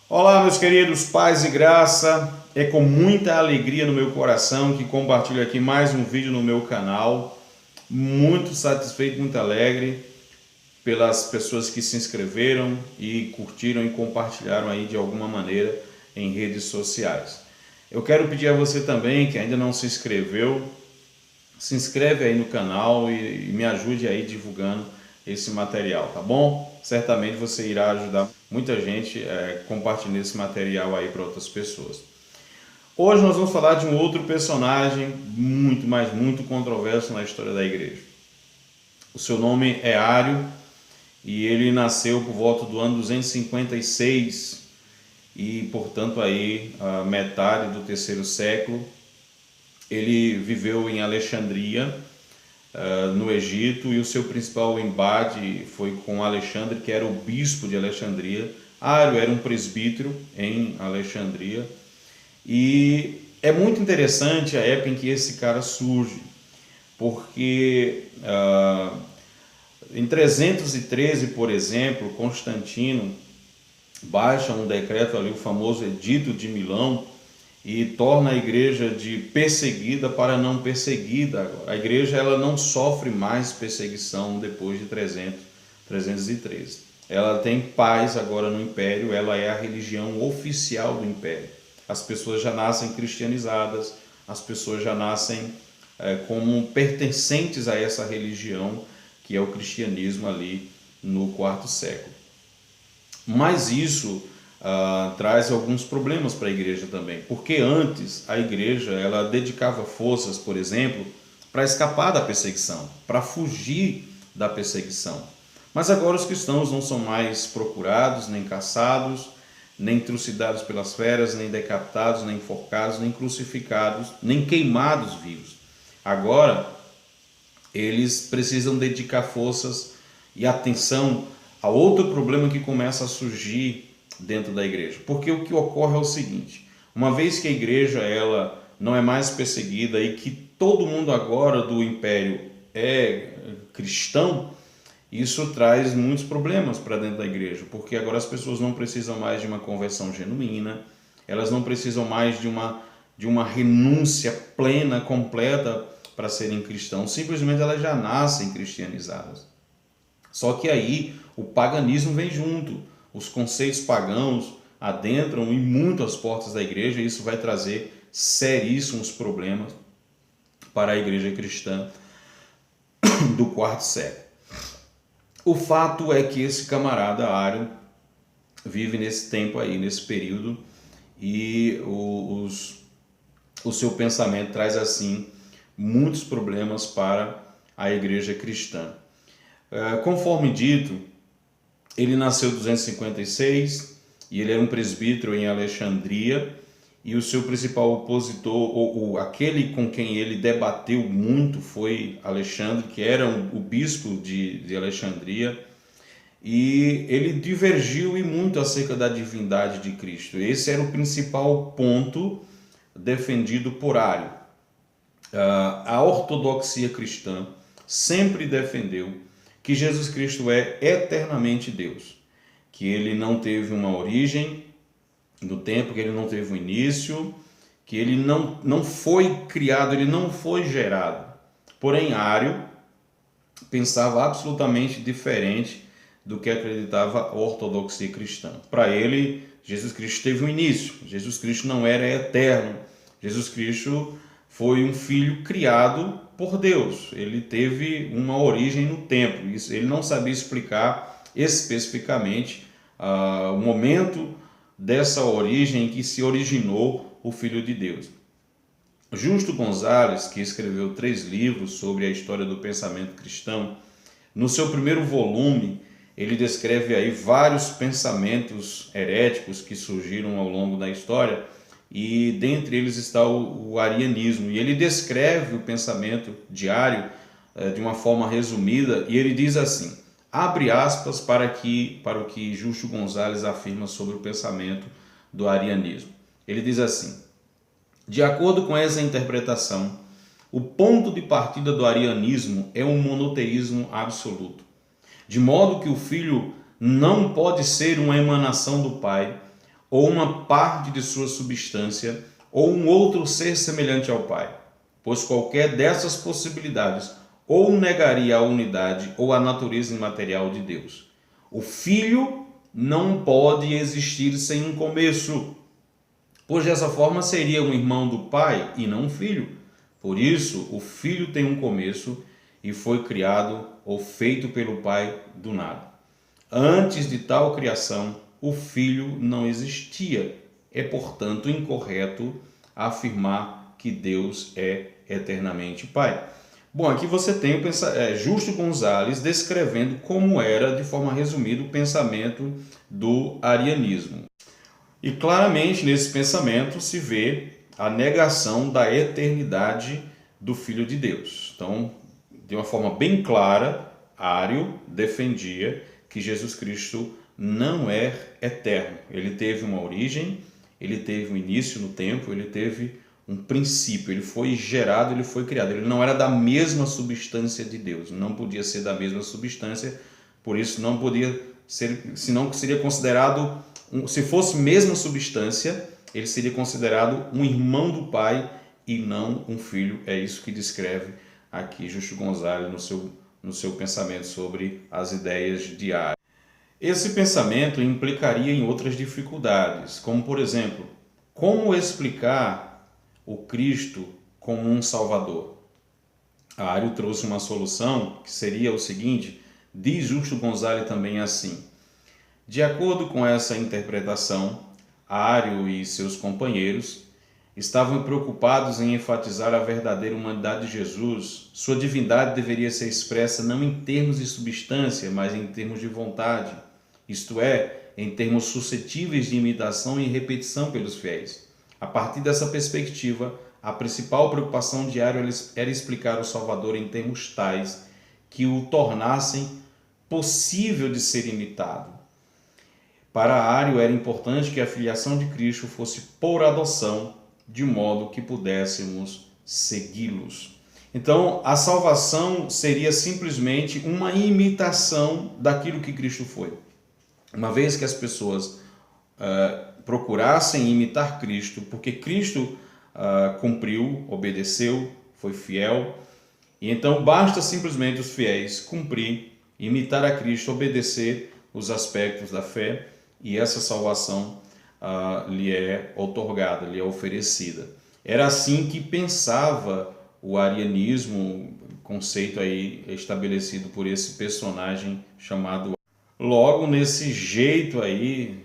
Olá, meus queridos, paz e graça. É com muita alegria no meu coração que compartilho aqui mais um vídeo no meu canal. Muito satisfeito, muito alegre pelas pessoas que se inscreveram e curtiram e compartilharam aí de alguma maneira em redes sociais. Eu quero pedir a você também que ainda não se inscreveu, se inscreve aí no canal e me ajude aí divulgando esse material, tá bom? Certamente você irá ajudar muita gente compartilhando esse material aí para outras pessoas. Hoje nós vamos falar de um outro personagem muito, mas muito controverso na história da igreja. O seu nome é Ário e ele nasceu por volta do ano 256 e, portanto, aí a metade do terceiro século. Ele viveu em Alexandria, no Egito, e o seu principal embate foi com Alexandre, que era o bispo de Alexandria. Ário era um presbítero em Alexandria. E é muito interessante a época em que esse cara surge, porque em 313, por exemplo, Constantino baixa um decreto ali, o famoso Edito de Milão, e torna a igreja de perseguida para não perseguida. Agora, a igreja ela não sofre mais perseguição depois de 313. Ela tem paz agora no império, ela é a religião oficial do império. As pessoas já nascem cristianizadas, as pessoas já nascem como pertencentes a essa religião que é o cristianismo ali no quarto século. Mas isso traz alguns problemas para a igreja também, porque antes a igreja ela dedicava forças, por exemplo, para escapar da perseguição, para fugir da perseguição. Mas agora os cristãos não são mais procurados, nem caçados, nem trucidados pelas feras, nem decapitados, nem enforcados, nem crucificados, nem queimados vivos. Agora eles precisam dedicar forças e atenção a outro problema que começa a surgir dentro da igreja. Porque o que ocorre é o seguinte: uma vez que a igreja ela não é mais perseguida e que todo mundo agora do império é cristão, isso traz muitos problemas para dentro da igreja, porque agora as pessoas não precisam mais de uma conversão genuína, elas não precisam mais de uma renúncia plena, completa para serem cristãos, simplesmente elas já nascem cristianizadas. Só que aí o paganismo vem junto, os conceitos pagãos adentram e muito as portas da igreja, e isso vai trazer seríssimos problemas para a igreja cristã do quarto século. O fato é que esse camarada Ário vive nesse tempo aí, nesse período, e o seu pensamento traz assim muitos problemas para a igreja cristã. Conforme dito, ele nasceu em 256 e ele era um presbítero em Alexandria, e o seu principal opositor, ou aquele com quem ele debateu muito, foi Alexandre, que era o bispo de Alexandria, e ele divergiu e muito acerca da divindade de Cristo. Esse era o principal ponto defendido por Ário. A ortodoxia cristã sempre defendeu que Jesus Cristo é eternamente Deus, que ele não teve uma origem no tempo, que ele não teve um início, que ele não foi criado, ele não foi gerado. Porém, Ário pensava absolutamente diferente do que acreditava a ortodoxia cristã. Para ele, Jesus Cristo teve um início, Jesus Cristo não era eterno, Jesus Cristo foi um filho criado por Deus, ele teve uma origem no tempo. Ele não sabia explicar especificamente o momento dessa origem em que se originou o Filho de Deus. Justo Gonzalez, que escreveu 3 livros sobre a história do pensamento cristão, no seu primeiro volume ele descreve aí vários pensamentos heréticos que surgiram ao longo da história, e dentre eles está o arianismo, e ele descreve o pensamento de Ário de uma forma resumida, e ele diz assim, abre aspas para o que Justo Gonzalez afirma sobre o pensamento do arianismo. Ele diz assim: de acordo com essa interpretação, o ponto de partida do arianismo é um monoteísmo absoluto, de modo que o Filho não pode ser uma emanação do Pai, ou uma parte de sua substância, ou um outro ser semelhante ao Pai, pois qualquer dessas possibilidades ou negaria a unidade ou a natureza imaterial de Deus. O Filho não pode existir sem um começo, pois dessa forma seria um irmão do Pai e não um filho. Por isso, o Filho tem um começo e foi criado ou feito pelo Pai do nada. Antes de tal criação, o Filho não existia. É, portanto, incorreto afirmar que Deus é eternamente Pai. Bom, aqui você tem o Justo Gonzalez descrevendo como era, de forma resumida, o pensamento do arianismo. E claramente nesse pensamento se vê a negação da eternidade do Filho de Deus. Então, de uma forma bem clara, Ário defendia que Jesus Cristo não é eterno. Ele teve uma origem, ele teve um início no tempo, ele teve um princípio, ele foi gerado, ele foi criado. Ele não era da mesma substância de Deus, não podia ser da mesma substância, por isso não podia ser, senão seria considerado, se fosse mesma substância, ele seria considerado um irmão do Pai e não um filho. É isso que descreve aqui Justo Gonzalez no seu pensamento sobre as ideias de Ário. Esse pensamento implicaria em outras dificuldades, como por exemplo, como explicar o Cristo como um Salvador? Ário trouxe uma solução que seria o seguinte, diz Justo Gonzalez também assim: de acordo com essa interpretação, Ário e seus companheiros estavam preocupados em enfatizar a verdadeira humanidade de Jesus. Sua divindade deveria ser expressa não em termos de substância, mas em termos de vontade, isto é, em termos suscetíveis de imitação e repetição pelos fiéis. A partir dessa perspectiva, a principal preocupação de Ário era explicar o Salvador em termos tais que o tornassem possível de ser imitado. Para Ário era importante que a filiação de Cristo fosse por adoção, de modo que pudéssemos segui-los. Então, a salvação seria simplesmente uma imitação daquilo que Cristo foi. Uma vez que as pessoas procurassem imitar Cristo, porque Cristo cumpriu, obedeceu, foi fiel, e então basta simplesmente os fiéis cumprir, imitar a Cristo, obedecer os aspectos da fé, e essa salvação lhe é outorgada, lhe é oferecida. Era assim que pensava o arianismo, conceito aí estabelecido por esse personagem chamado. Logo, nesse jeito aí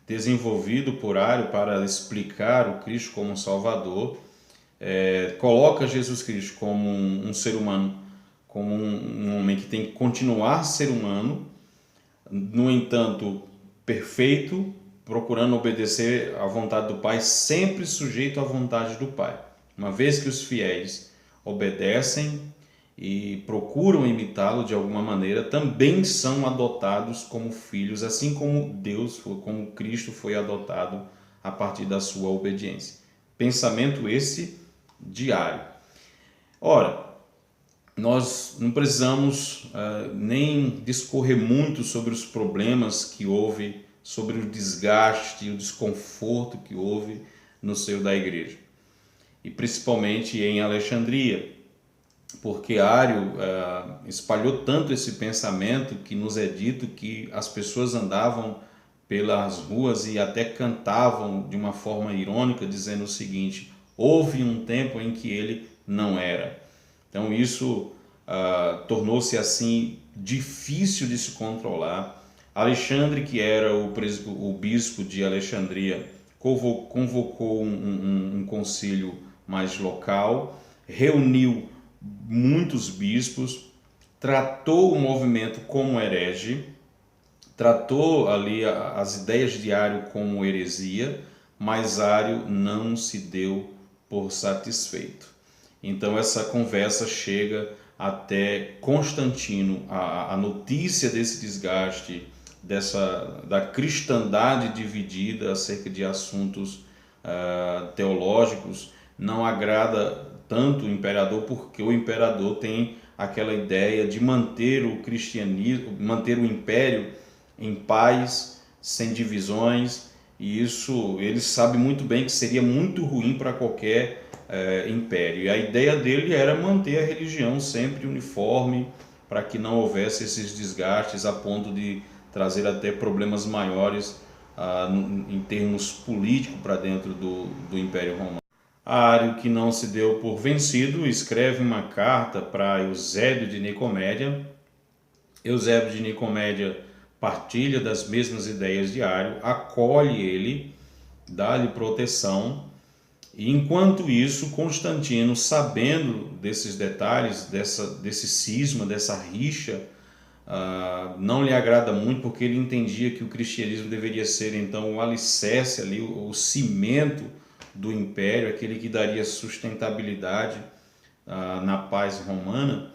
desenvolvido por Ário para explicar o Cristo como Salvador, coloca Jesus Cristo como um ser humano, como um homem que tem que continuar a ser humano, no entanto, perfeito, procurando obedecer à vontade do Pai, sempre sujeito à vontade do Pai. Uma vez que os fiéis obedecem e procuram imitá-lo de alguma maneira, também são adotados como filhos, assim como Deus, como Cristo foi adotado a partir da sua obediência. Pensamento esse diário. Ora, nós não precisamos nem discorrer muito sobre os problemas que houve, sobre o desgaste e o desconforto que houve no seio da igreja, e principalmente em Alexandria, porque Ário espalhou tanto esse pensamento que nos é dito que as pessoas andavam pelas ruas e até cantavam de uma forma irônica, dizendo o seguinte: houve um tempo em que ele não era. Então isso tornou-se assim difícil de se controlar. Alexandre, que era o bispo de Alexandria, convocou um concílio mais local, reuniu muitos bispos, tratou o movimento como herege, tratou ali as ideias de Ário como heresia, mas Ário não se deu por satisfeito. Então essa conversa chega até Constantino, a notícia desse desgaste, da cristandade dividida acerca de assuntos teológicos, não agrada tanto o imperador, porque o imperador tem aquela ideia de manter o cristianismo, manter o império em paz, sem divisões, e isso ele sabe muito bem que seria muito ruim para qualquer império. E a ideia dele era manter a religião sempre uniforme, para que não houvesse esses desgastes a ponto de trazer até problemas maiores em termos políticos para dentro do Império Romano. Ário, que não se deu por vencido, escreve uma carta para Eusébio de Nicomédia. Eusébio de Nicomédia partilha das mesmas ideias de Ário, acolhe ele, dá-lhe proteção. E enquanto isso, Constantino, sabendo desses detalhes, desse cisma, dessa rixa, não lhe agrada muito, porque ele entendia que o cristianismo deveria ser então o alicerce ali, o cimento do império, aquele que daria sustentabilidade na paz romana.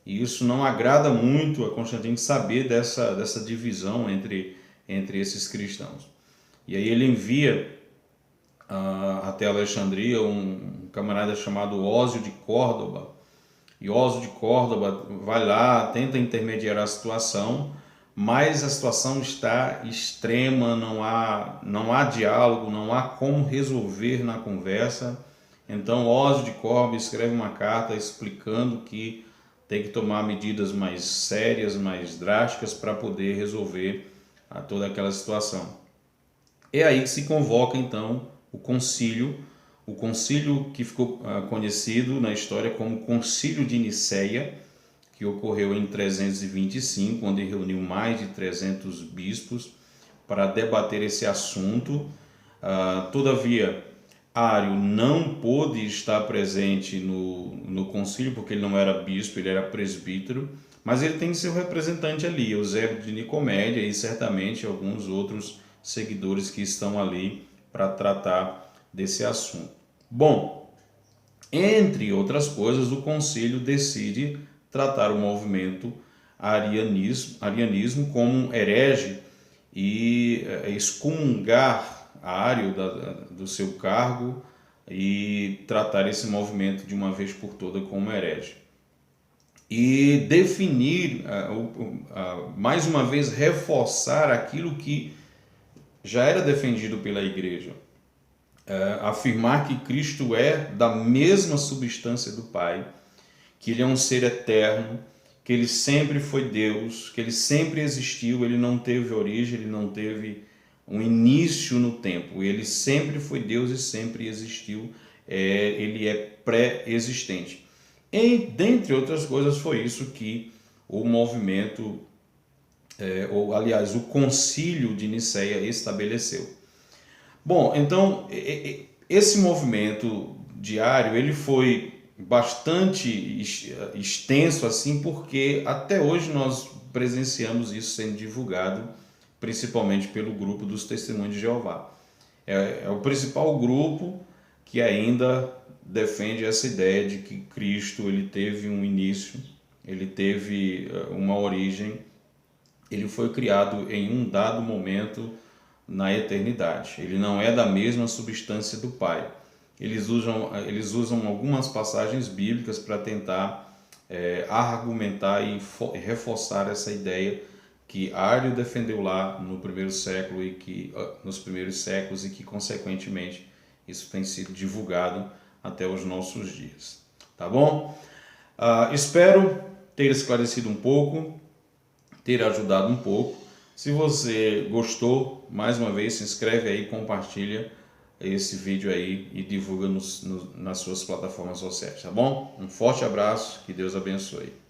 E isso não agrada muito a Constantino saber dessa divisão entre esses cristãos. E aí ele envia até Alexandria um camarada chamado Ósio de Córdoba. E Ósio de Córdoba vai lá, tenta intermediar a situação, mas a situação está extrema, não há diálogo, não há como resolver na conversa. Então Ósio de Córdoba escreve uma carta explicando que tem que tomar medidas mais sérias, mais drásticas para poder resolver toda aquela situação. É aí que se convoca então o concílio que ficou conhecido na história como Concílio de Nicéia, que ocorreu em 325, onde reuniu mais de 300 bispos para debater esse assunto. Todavia, Ário não pôde estar presente no concílio, porque ele não era bispo, ele era presbítero, mas ele tem seu representante ali, Eusébio de Nicomédia, e certamente alguns outros seguidores que estão ali para tratar desse assunto. Bom, entre outras coisas, o concílio decide tratar o movimento arianismo como um herege e excomungar Ário do seu cargo e tratar esse movimento de uma vez por todas como herege. E definir, mais uma vez, reforçar aquilo que já era defendido pela igreja. Afirmar que Cristo é da mesma substância do Pai, que ele é um ser eterno, que ele sempre foi Deus, que ele sempre existiu, ele não teve origem, ele não teve um início no tempo, ele sempre foi Deus e sempre existiu, ele é pré-existente. E, dentre outras coisas, foi isso que o movimento, aliás, o Concílio de Nicéia estabeleceu. Bom, então, esse movimento diário, ele foi bastante extenso assim, porque até hoje nós presenciamos isso sendo divulgado, principalmente pelo grupo dos Testemunhos de Jeová. É o principal grupo que ainda defende essa ideia de que Cristo ele teve um início, ele teve uma origem, ele foi criado em um dado momento na eternidade. Ele não é da mesma substância do Pai. Eles usam algumas passagens bíblicas para tentar argumentar e reforçar essa ideia que Ário defendeu lá no primeiro século e que nos primeiros séculos, e que consequentemente isso tem sido divulgado até os nossos dias. Tá bom? Espero ter esclarecido um pouco, ter ajudado um pouco. Se você gostou, mais uma vez, se inscreve aí, compartilha esse vídeo aí e divulga nas suas plataformas sociais, tá bom? Um forte abraço, que Deus abençoe.